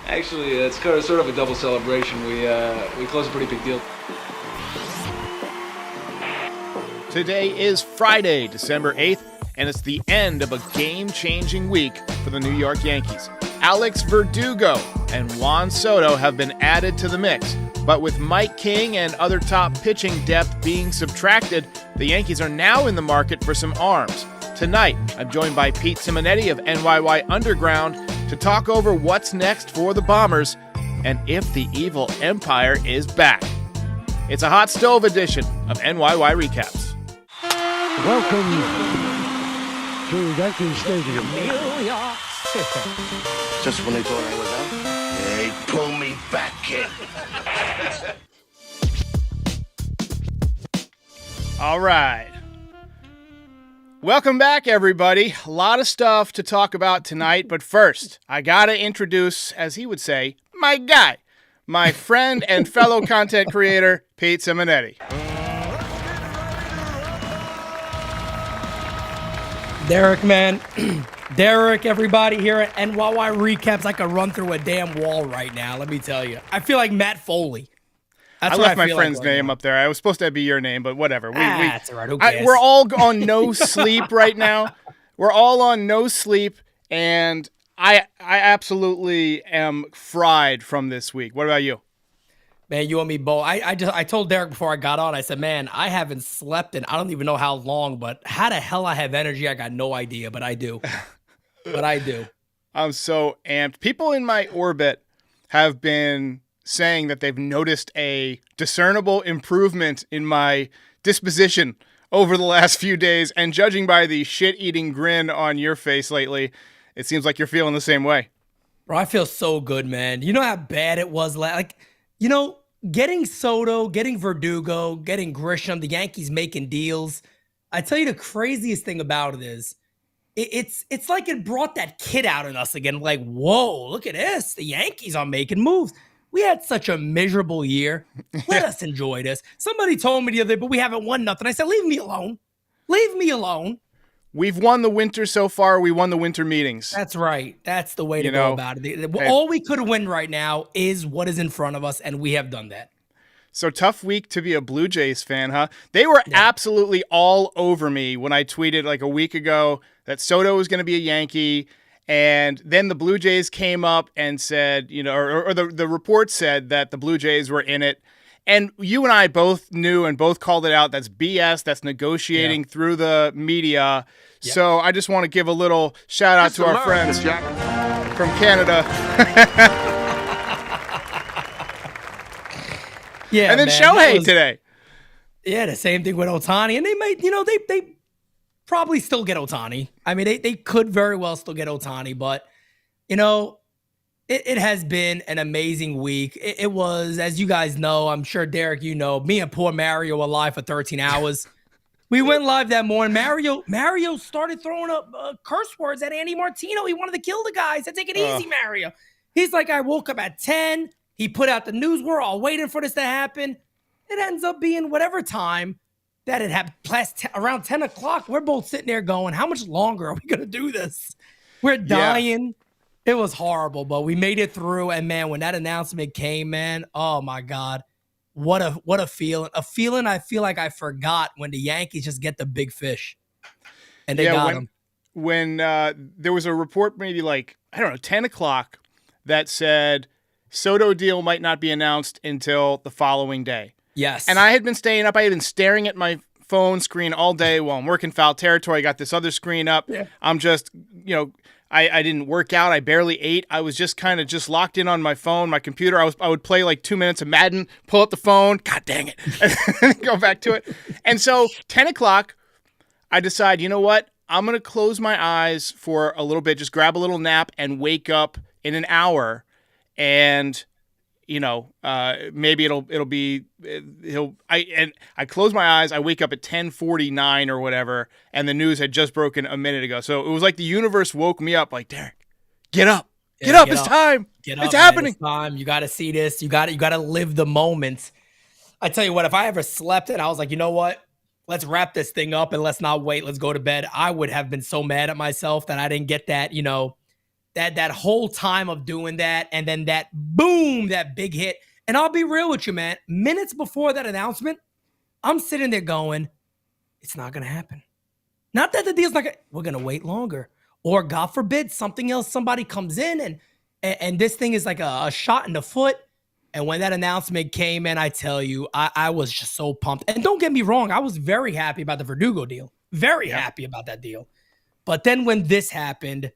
Actually, it's sort of a double celebration. We closed a pretty big deal. Today is Friday, December 8th, and it's the end of a game-changing week for the New York Yankees. Alex Verdugo and Juan Soto have been added to the mix, but with Mike King and other top pitching depth being subtracted, the Yankees are now in the market for some arms. Tonight, I'm joined by Pete Simonetti of NYY Underground to talk over what's next for the Bombers and if the evil empire is back. It's a hot stove edition of NYY Recaps. Welcome to Yankee Stadium. New York City. Just when they thought I was out, they pull me back in. All right. Welcome back, everybody. A lot of stuff to talk about tonight, but first, I gotta introduce, as he would say, my guy, my friend and fellow content creator, Pete Simonetti. Derek, man. Derek, everybody here at NYY Recaps. I could run through a damn wall right now, let me tell you. I feel like Matt Foley. I left my friend's name up there. I was supposed to be your name, but whatever. That's all right. Who cares? We're all on no sleep right now. We're all on no sleep, and I absolutely am fried from this week. What about you? Man, you and me both. I told Derek before I got on, I said, man, I haven't slept in I don't even know how long, but how the hell I have energy, I got no idea, but I do. I'm so amped. People in my orbit have been saying that they've noticed a discernible improvement in my disposition over the last few days, and judging by the shit-eating grin on your face lately, it seems like you're feeling the same way. Bro, I feel so good, man. You know how bad it was? Getting Soto, getting Verdugo, getting Grisham, the Yankees making deals. I tell you the craziest thing about it is, it's like it brought that kid out in us again. Like, whoa, look at this. The Yankees are making moves. We had such a miserable year. Let us enjoy this. Somebody told me the other day, but we haven't won nothing. I said, leave me alone. Leave me alone. We've won the winter so far. We won the winter meetings. That's right. That's the way to go about it. All we could win right now is what is in front of us, and we have done that. So tough week to be a Blue Jays fan, huh? They were absolutely all over me when I tweeted like a week ago that Soto was going to be a Yankee. And then the Blue Jays came up and said, or the report said that the Blue Jays were in it. And you and I both knew and both called it out. That's BS. That's negotiating through the media. Yep. So I just want to give a little shout out to our friends from Canada. Yeah, and then Shohei today. Yeah, the same thing with Ohtani. And they might, they probably still get Ohtani. I mean, they could very well still get Ohtani, but, it has been an amazing week. It was, as you guys know, I'm sure, Derek, me and poor Mario were live for 13 hours. We went live that morning. Mario started throwing up curse words at Andy Martino. He wanted to kill the guy. He said, take it easy, Mario. He's like, I woke up at 10. He put out the news. We're all waiting for this to happen. It ends up being whatever time that it happened, around 10 o'clock. We're both sitting there going, how much longer are we going to do this? We're dying. Yeah. It was horrible, but we made it through. And, man, when that announcement came, man, oh, my God, what a feeling. A feeling I feel like I forgot when the Yankees just get the big fish. And they got him. When there was a report maybe 10 o'clock that said Soto deal might not be announced until the following day. Yes. And I had been staying up. I had been staring at my phone screen all day while I'm working foul territory. I got this other screen up. Yeah. I'm just, I didn't work out. I barely ate. I was just kind of just locked in on my phone, my computer. I would play like 2 minutes of Madden, pull up the phone, God dang it, and go back to it. And so 10 o'clock, I decide, you know what? I'm going to close my eyes for a little bit, just grab a little nap and wake up in an hour. And, maybe I close my eyes. I wake up at 10:49 or whatever. And the news had just broken a minute ago. So it was like the universe woke me up like, Derek, get up, get up. It's time. It's happening. It's time. You got to see this. You got to live the moment. I tell you what, if I ever slept and I was like, you know what? Let's wrap this thing up and let's not wait. Let's go to bed. I would have been so mad at myself that I didn't get that, that whole time of doing that, and then that boom, that big hit. And I'll be real with you, man. Minutes before that announcement, I'm sitting there going, it's not going to happen. Not that the deal's not going to, we're going to wait longer. Or God forbid, something else, somebody comes in and this thing is like a shot in the foot. And when that announcement came in, I tell you, I was just so pumped. And don't get me wrong, I was very happy about the Verdugo deal. Very happy about that deal. But then when this happened,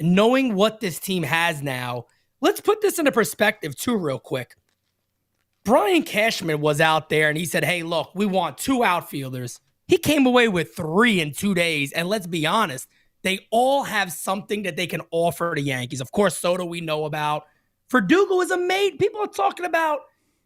knowing what this team has now, let's put this into perspective too real quick. Brian Cashman was out there and he said, hey, look, we want 2 outfielders. He came away with 3 in 2 days. And let's be honest, they all have something that they can offer the Yankees. Of course, Soto we know about. Verdugo is a mate. People are talking about,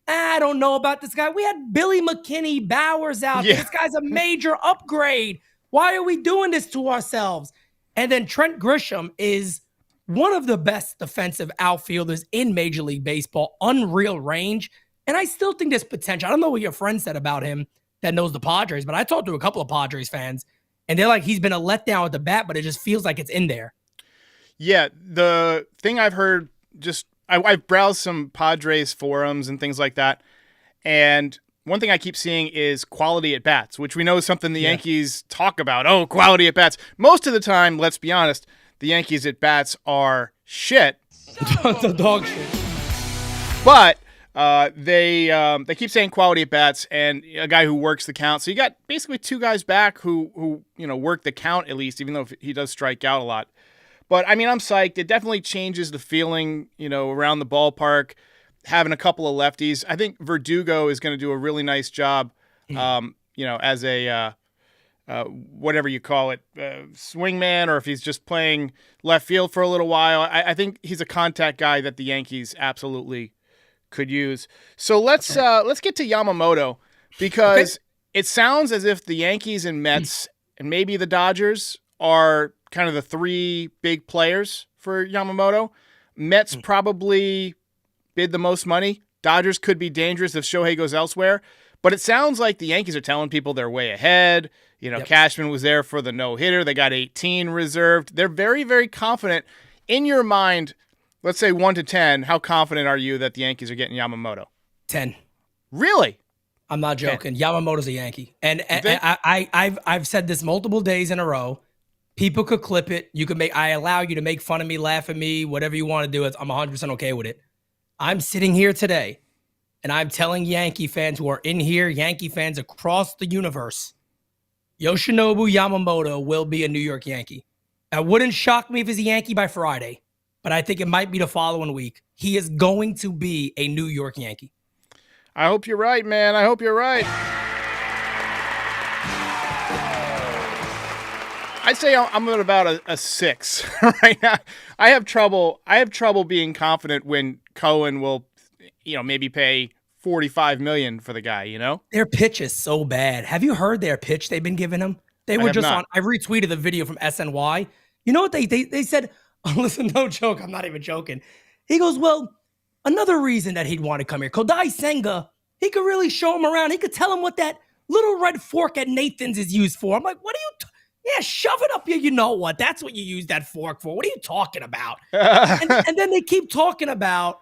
I don't know about this guy. We had Billy McKinney, Bowers out there. This guy's a major upgrade. Why are we doing this to ourselves? And then Trent Grisham is one of the best defensive outfielders in Major League Baseball, unreal range. And I still think there's potential. I don't know what your friend said about him that knows the Padres, but I talked to a couple of Padres fans, and they're like, he's been a letdown with the bat, but it just feels like it's in there. Yeah, the thing I've heard, I've browsed some Padres forums and things like that, and one thing I keep seeing is quality at bats, which we know is something the Yankees talk about. Oh, quality at bats. Most of the time, let's be honest, the Yankees at bats are shit. The dog shit. But they keep saying quality at bats and a guy who works the count. So you got basically 2 guys back who work the count at least, even though he does strike out a lot. But I mean, I'm psyched. It definitely changes the feeling, around the ballpark. Having a couple of lefties, I think Verdugo is going to do a really nice job. As a whatever you call it, swingman, or if he's just playing left field for a little while. I think he's a contact guy that the Yankees absolutely could use. So let's get to Yamamoto, because it sounds as if the Yankees and Mets and maybe the Dodgers are kind of the 3 big players for Yamamoto. Mets probably bid the most money. Dodgers could be dangerous if Shohei goes elsewhere. But it sounds like the Yankees are telling people they're way ahead. Cashman was there for the no-hitter. They got 18 reserved. They're very, very confident. In your mind, let's say 1 to 10, how confident are you that the Yankees are getting Yamamoto? 10. Really? I'm not joking. 10. Yamamoto's a Yankee. And I've said this multiple days in a row. People could clip it. I allow you to make fun of me, laugh at me, whatever you want to do. I'm 100% okay with it. I'm sitting here today, and I'm telling Yankee fans who are in here, Yankee fans across the universe, Yoshinobu Yamamoto will be a New York Yankee. It wouldn't shock me if he's a Yankee by Friday, but I think it might be the following week. He is going to be a New York Yankee. I hope you're right, man. I hope you're right. I'd say I'm at about a 6 right now. I have trouble being confident when Cohen will, maybe pay $45 million for the guy. Their pitch is so bad. Have you heard their pitch they've been giving him? They were just on. I retweeted the video from SNY. You know what they said? Oh, listen, no joke. I'm not even joking. He goes, well, another reason that he'd want to come here, Kodai Senga, he could really show him around. He could tell him what that little red fork at Nathan's is used for. I'm like, what are you? Yeah, shove it up here. You know what? That's what you use that fork for. What are you talking about? and then they keep talking about,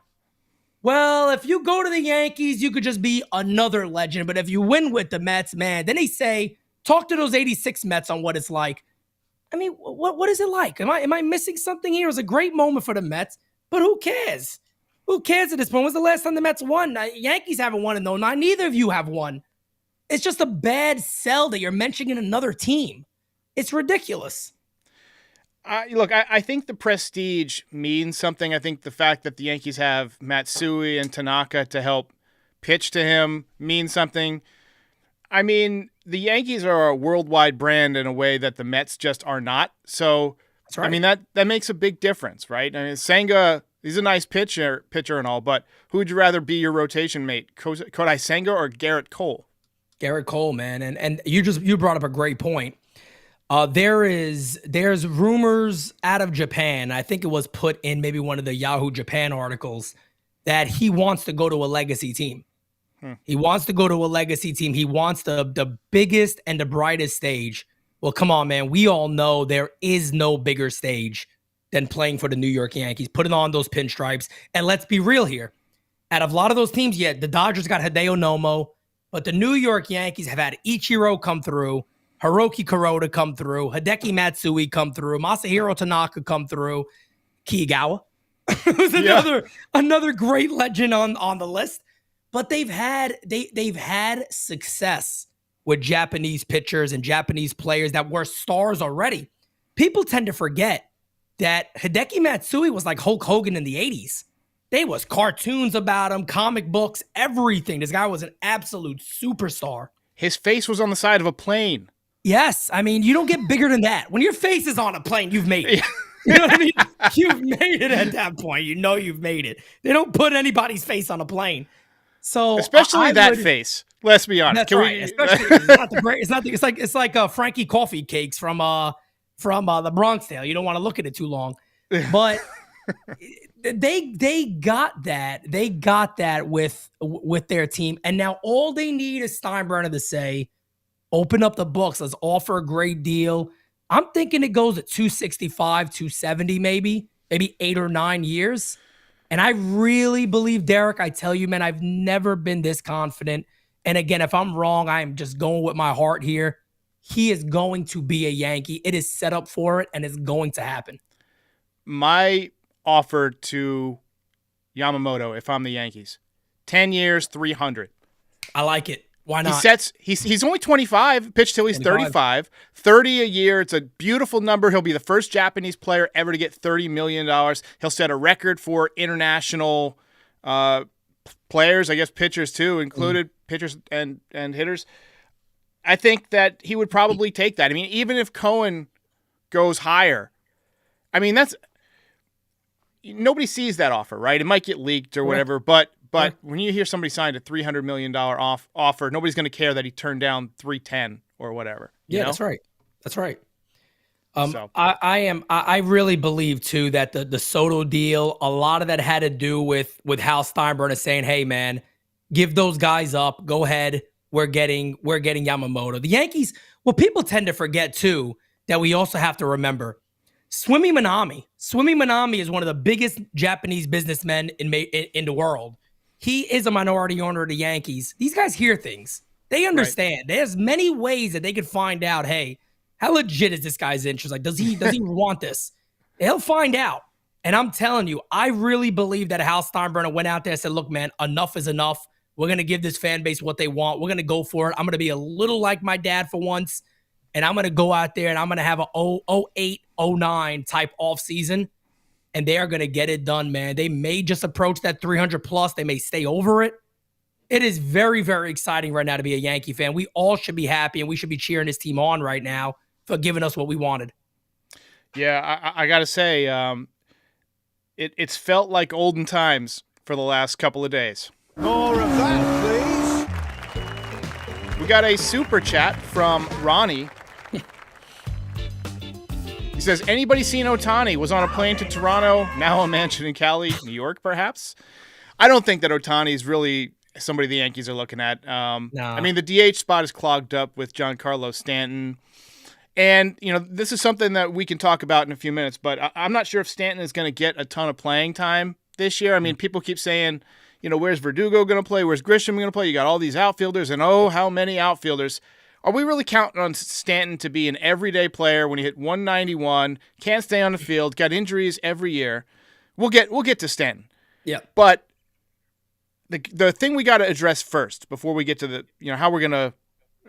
well, if you go to the Yankees, you could just be another legend. But if you win with the Mets, man, then they say, talk to those 86 Mets on what it's like. I mean, what is it like? Am I missing something here? It was a great moment for the Mets, but who cares? Who cares at this point? When's the last time the Mets won? Yankees haven't won in 09. Neither of you have won. It's just a bad sell that you're mentioning another team. It's ridiculous. Look, I think the prestige means something. I think the fact that the Yankees have Matsui and Tanaka to help pitch to him means something. I mean, the Yankees are a worldwide brand in a way that the Mets just are not. So, that's right. I mean, that makes a big difference, right? I mean, Senga, he's a nice pitcher and all, but who would you rather be your rotation mate, Kodai Senga or Garrett Cole? Garrett Cole, man. And you brought up a great point. There's rumors out of Japan. I think it was put in maybe one of the Yahoo Japan articles that he wants to go to a legacy team. He wants to go to a legacy team. He wants the biggest and the brightest stage. Well, come on, man. We all know there is no bigger stage than playing for the New York Yankees, putting on those pinstripes. And let's be real here. Out of a lot of those teams, the Dodgers got Hideo Nomo, but the New York Yankees have had Ichiro come through, Hiroki Kuroda come through, Hideki Matsui come through, Masahiro Tanaka come through, Kiyogawa. Who's another great legend on the list. But they've had success with Japanese pitchers and Japanese players that were stars already. People tend to forget that Hideki Matsui was like Hulk Hogan in the 80s. There was cartoons about him, comic books, everything. This guy was an absolute superstar. His face was on the side of a plane. Yes. I mean, you don't get bigger than that. When your face is on a plane, you've made it. You know what I mean? You've made it at that point. You know you've made it. They don't put anybody's face on a plane. So especially face. Let's be honest. That's right. Especially it's not the great. It's like Frankie Coffee Cakes from the Bronx Tale. You don't want to look at it too long, but they got that. They got that with their team, and now all they need is Steinbrenner to say, "Open up the books. Let's offer a great deal." I'm thinking it goes at 265, 270, maybe 8 or 9 years. And I really believe, Derek, I tell you, man, I've never been this confident. And again, if I'm wrong, I'm just going with my heart here. He is going to be a Yankee. It is set up for it, and it's going to happen. My offer to Yamamoto, if I'm the Yankees, 10 years, 300. I like it. Why not? He's only 25, pitched till he's 35. 30 a year. It's a beautiful number. He'll be the first Japanese player ever to get $30 million. He'll set a record for international players, I guess pitchers too, included pitchers and hitters. I think that he would probably take that. I mean, even if Cohen goes higher, I mean, nobody sees that offer, right? It might get leaked or whatever, but when you hear somebody signed a $300 million offer, nobody's going to care that he turned down $310 or whatever. You know? That's right. That's right. I really believe too that the Soto deal, a lot of that had to do with Hal Steinbrenner saying, "Hey man, give those guys up. Go ahead. We're getting Yamamoto." The Yankees. What people tend to forget too, that we also have to remember. Swami Minami is one of the biggest Japanese businessmen in the world. He is a minority owner of the Yankees. These guys hear things. They understand. Right. There's many ways that they could find out, hey, how legit is this guy's interest? Like, does he want this? He'll find out. And I'm telling you, I really believe that Hal Steinbrenner went out there and said, look, man, enough is enough. We're going to give this fan base what they want. We're going to go for it. I'm going to be a little like my dad for once. And I'm going to go out there and I'm going to have a 08, 09 type off season. And they are going to get it done, man. They may just approach that 300 plus. They may stay over it. It is very, very exciting right now to be a Yankee fan. We all should be happy and we should be cheering this team on right now for giving us what we wanted. Yeah, I got to say, it's felt like olden times for the last couple of days. More of that, please. We got a super chat from Ronnie. He says, anybody seen Ohtani? Was on a plane to Toronto, now a mansion in Cali, New York, perhaps? I don't think that Ohtani is really somebody the Yankees are looking at. No. I mean, the DH spot is clogged up with Giancarlo Stanton. And, this is something that we can talk about in a few minutes, but I'm not sure if Stanton is going to get a ton of playing time this year. I mean, people keep saying, where's Verdugo going to play? Where's Grisham going to play? You got all these outfielders, and how many outfielders. Are we really counting on Stanton to be an everyday player when he hit 191, can't stay on the field, got injuries every year? We'll get to Stanton. Yeah. But the thing we got to address first before we get to the how we're going to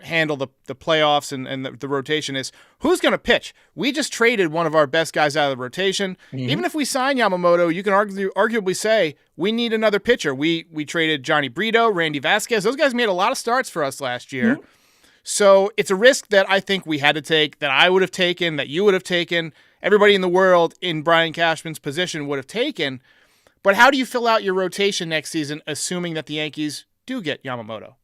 handle the playoffs and the rotation is who's going to pitch. We just traded one of our best guys out of the rotation. Mm-hmm. Even if we sign Yamamoto, you can arguably say we need another pitcher. We traded Johnny Brito, Randy Vasquez. Those guys made a lot of starts for us last year. Mm-hmm. So it's a risk that I think we had to take, that I would have taken, that you would have taken, everybody in the world in Brian Cashman's position would have taken. But how do you fill out your rotation next season, assuming that the Yankees do get Yamamoto?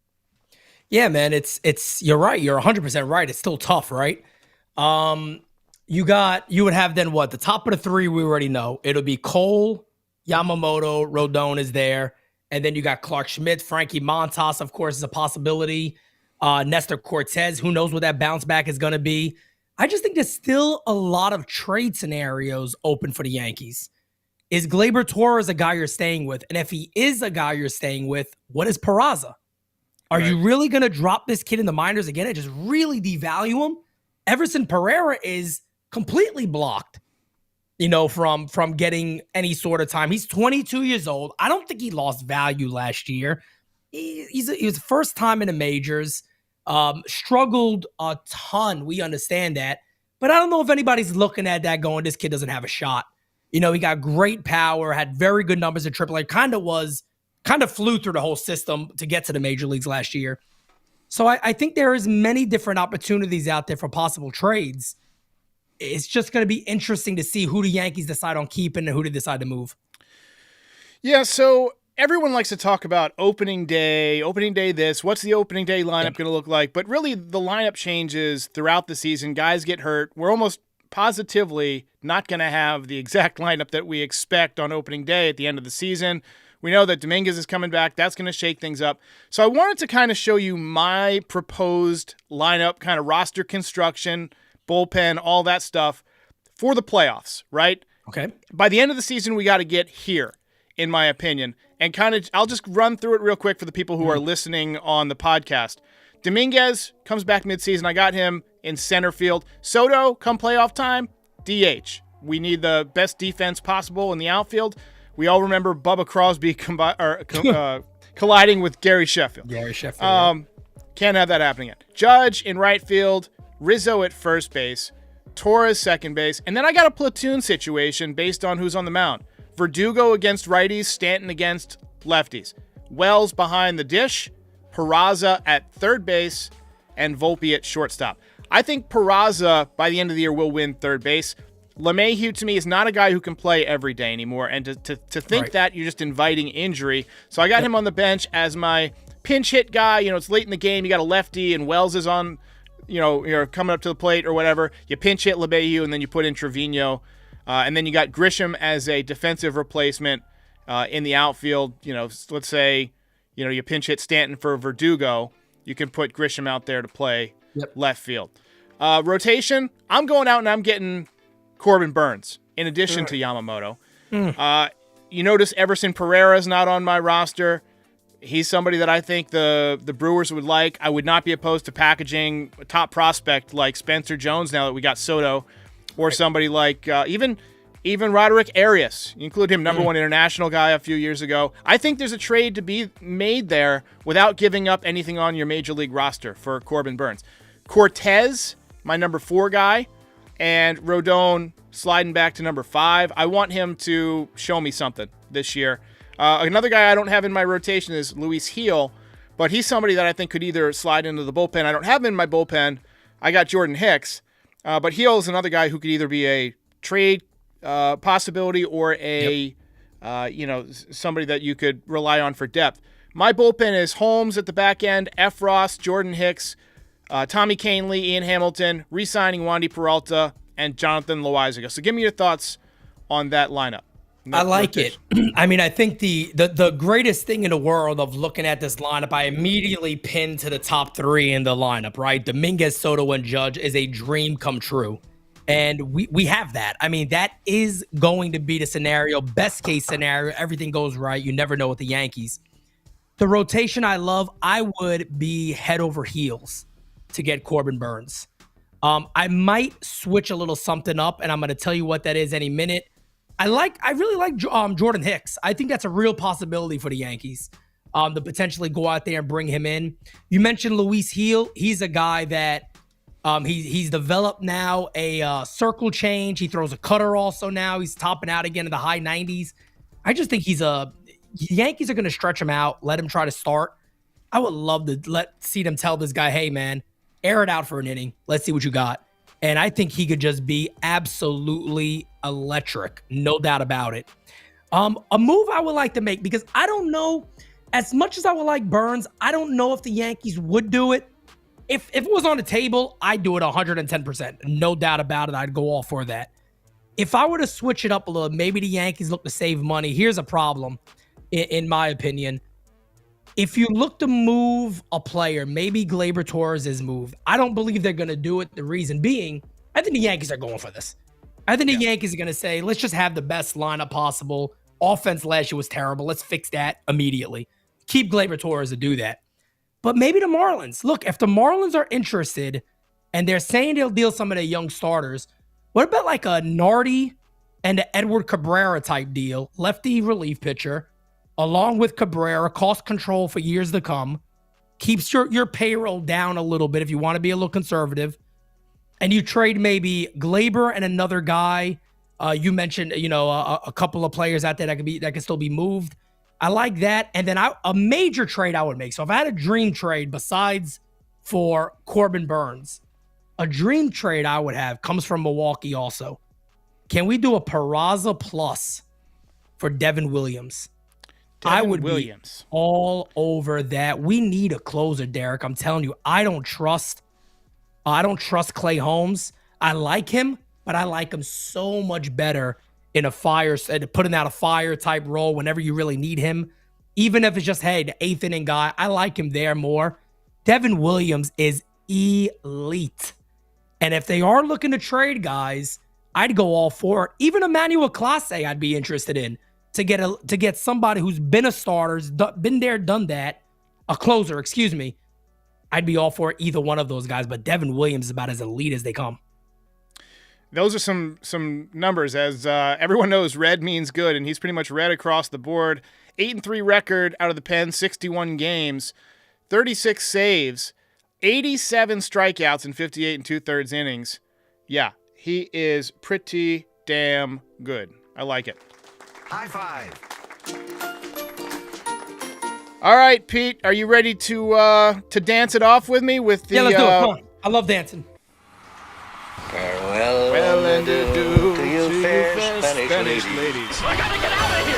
Yeah, man, it's you're right. You're 100% right. It's still tough, right? You would have then what? The top of the three we already know. It'll be Cole, Yamamoto, Rodon is there. And then you got Clark Schmidt, Frankie Montas, of course, is a possibility. Nestor Cortez, who knows what that bounce back is going to be. I just think there's still a lot of trade scenarios open for the Yankees. Is Gleyber Torres a guy you're staying with? And if he is a guy you're staying with, what is Peraza? Are you really going to drop this kid in the minors again and just really devalue him? Everson Pereira is completely blocked, from getting any sort of time. He's 22 years old. I don't think he lost value last year. He was first time in the majors, struggled a ton. We understand that. But I don't know if anybody's looking at that going, this kid doesn't have a shot. He got great power, had very good numbers at AAA, kind of flew through the whole system to get to the major leagues last year. So I think there is many different opportunities out there for possible trades. It's just going to be interesting to see who the Yankees decide on keeping and who they decide to move. Yeah, so everyone likes to talk about opening day this, what's the opening day lineup going to look like? But really, the lineup changes throughout the season. Guys get hurt. We're almost positively not going to have the exact lineup that we expect on opening day at the end of the season. We know that Dominguez is coming back. That's going to shake things up. So I wanted to kind of show you my proposed lineup, kind of roster construction, bullpen, all that stuff for the playoffs, right? Okay. By the end of the season, we got to get here, in my opinion. And I'll just run through it real quick for the people who are listening on the podcast. Dominguez comes back midseason. I got him in center field. Soto, come playoff time, DH. We need the best defense possible in the outfield. We all remember Bubba Crosby colliding with Gary Sheffield. Can't have that happening yet. Judge in right field, Rizzo at first base, Torres second base, and then I got a platoon situation based on who's on the mound. Verdugo against righties, Stanton against lefties. Wells behind the dish, Peraza at third base, and Volpe at shortstop. I think Peraza, by the end of the year, will win third base. LeMahieu, to me, is not a guy who can play every day anymore, and to think that, you're just inviting injury. So I got him on the bench as my pinch hit guy. It's late in the game. You got a lefty, and Wells is on, you're coming up to the plate or whatever. You pinch hit LeMahieu, and then you put in Trevino. And then you got Grisham as a defensive replacement in the outfield. Let's say, you pinch hit Stanton for Verdugo. You can put Grisham out there to play left field. Rotation, I'm going out and I'm getting Corbin Burnes in addition to Yamamoto. You notice Everson Pereira is not on my roster. He's somebody that I think the Brewers would like. I would not be opposed to packaging a top prospect like Spencer Jones now that we got Soto, or somebody like even Roderick Arias. You include him, number one international guy a few years ago. I think there's a trade to be made there without giving up anything on your major league roster for Corbin Burnes. Cortez, my number 4 guy, and Rodon sliding back to number 5. I want him to show me something this year. Another guy I don't have in my rotation is Luis Gil, but he's somebody that I think could either slide into the bullpen. I don't have him in my bullpen. I got Jordan Hicks, but Gil is another guy who could either be a trade possibility or a somebody that you could rely on for depth. My bullpen is Holmes at the back end, Efros, Jordan Hicks, Tommy Kahnle, Ian Hamilton, re-signing Wandy Peralta, and Jonathan Loaizaga. So give me your thoughts on that lineup. I like it. I mean, I think the greatest thing in the world of looking at this lineup, I immediately pinned to the top 3 in the lineup, right? Dominguez, Soto, and Judge is a dream come true. And we have that. I mean, that is going to be the scenario, best case scenario. Everything goes right. You never know with the Yankees. The rotation I love, I would be head over heels to get Corbin Burnes. I might switch a little something up, and I'm going to tell you what that is any minute. I really like Jordan Hicks. I think that's a real possibility for the Yankees to potentially go out there and bring him in. You mentioned Luis Gil. He's a guy that he's developed now a circle change. He throws a cutter also now. He's topping out again in the high 90s. I just think the Yankees are going to stretch him out, let him try to start. I would love to see them tell this guy, hey, man, air it out for an inning. Let's see what you got. And I think he could just be absolutely electric. No doubt about it. A move I would like to make, because I don't know, as much as I would like Burnes, I don't know if the Yankees would do it. If it was on the table, I'd do it 110%. No doubt about it. I'd go all for that. If I were to switch it up a little, maybe the Yankees look to save money. Here's a problem, in my opinion. If you look to move a player, maybe Gleyber Torres is moved. I don't believe they're going to do it. The reason being, I think the Yankees are going for this. I think the Yankees are going to say, let's just have the best lineup possible. Offense last year was terrible. Let's fix that immediately. Keep Gleyber Torres to do that. But maybe the Marlins. Look, if the Marlins are interested and they're saying they'll deal some of their young starters, what about like a Nardi and an Edward Cabrera type deal, lefty relief pitcher, along with Cabrera, cost control for years to come, keeps your payroll down a little bit if you want to be a little conservative, and you trade maybe Gleyber and another guy. You mentioned, a couple of players out there that can still be moved. I like that. And then a major trade I would make. So if I had a dream trade besides for Corbin Burns, a dream trade I would have comes from Milwaukee also. Can we do a Peraza plus for Devin Williams? I would be all over that. We need a closer, Derek. I'm telling you, I don't trust Clay Holmes. I like him, but I like him so much better in putting out a fire type role whenever you really need him. Even if it's just, hey, the 8th inning guy, I like him there more. Devin Williams is elite. And if they are looking to trade guys, I'd go all for it. Even Emmanuel Clase, I'd be interested in to get somebody who's been a starter, been there, done that, a closer, excuse me. I'd be all for either one of those guys, but Devin Williams is about as elite as they come. Those are some numbers. As everyone knows, red means good, and he's pretty much red across the board. 8-3 record out of the pen, 61 games, 36 saves, 87 strikeouts in 58 2/3 innings. Yeah, he is pretty damn good. I like it. High five. All right, Pete, are you ready to dance it off with me with the? Yeah, let's do it. Come on. I love dancing. Farewell Well and and adieu adieu to you fair Spanish ladies. ladies. I gotta get out of here.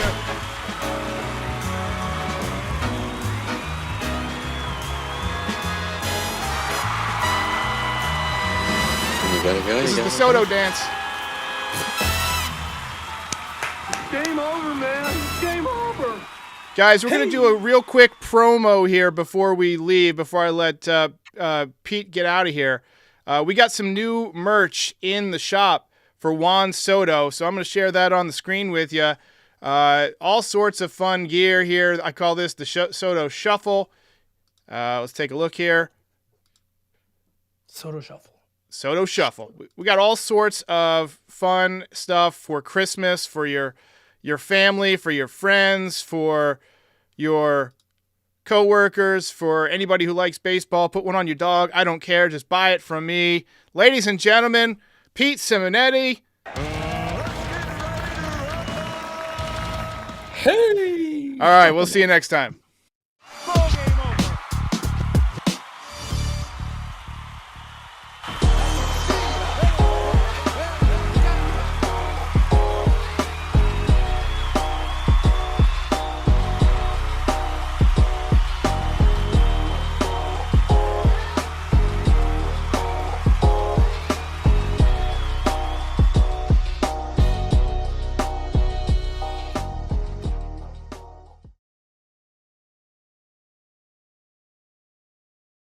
You gotta go. This is the Soto dance. Game over, man. Game over. Guys, we're going to do a real quick promo here before we leave, before I let Pete get out of here. We got some new merch in the shop for Juan Soto, so I'm going to share that on the screen with you. All sorts of fun gear here. I call this the Soto Shuffle. Let's take a look here. Soto Shuffle. Soto Shuffle. We got all sorts of fun stuff for Christmas, for your family, for your friends, for your coworkers, for anybody who likes baseball. Put one on your dog. I don't care. Just buy it from me. Ladies and gentlemen, Pete Simonetti. Hey! All right, we'll see you next time.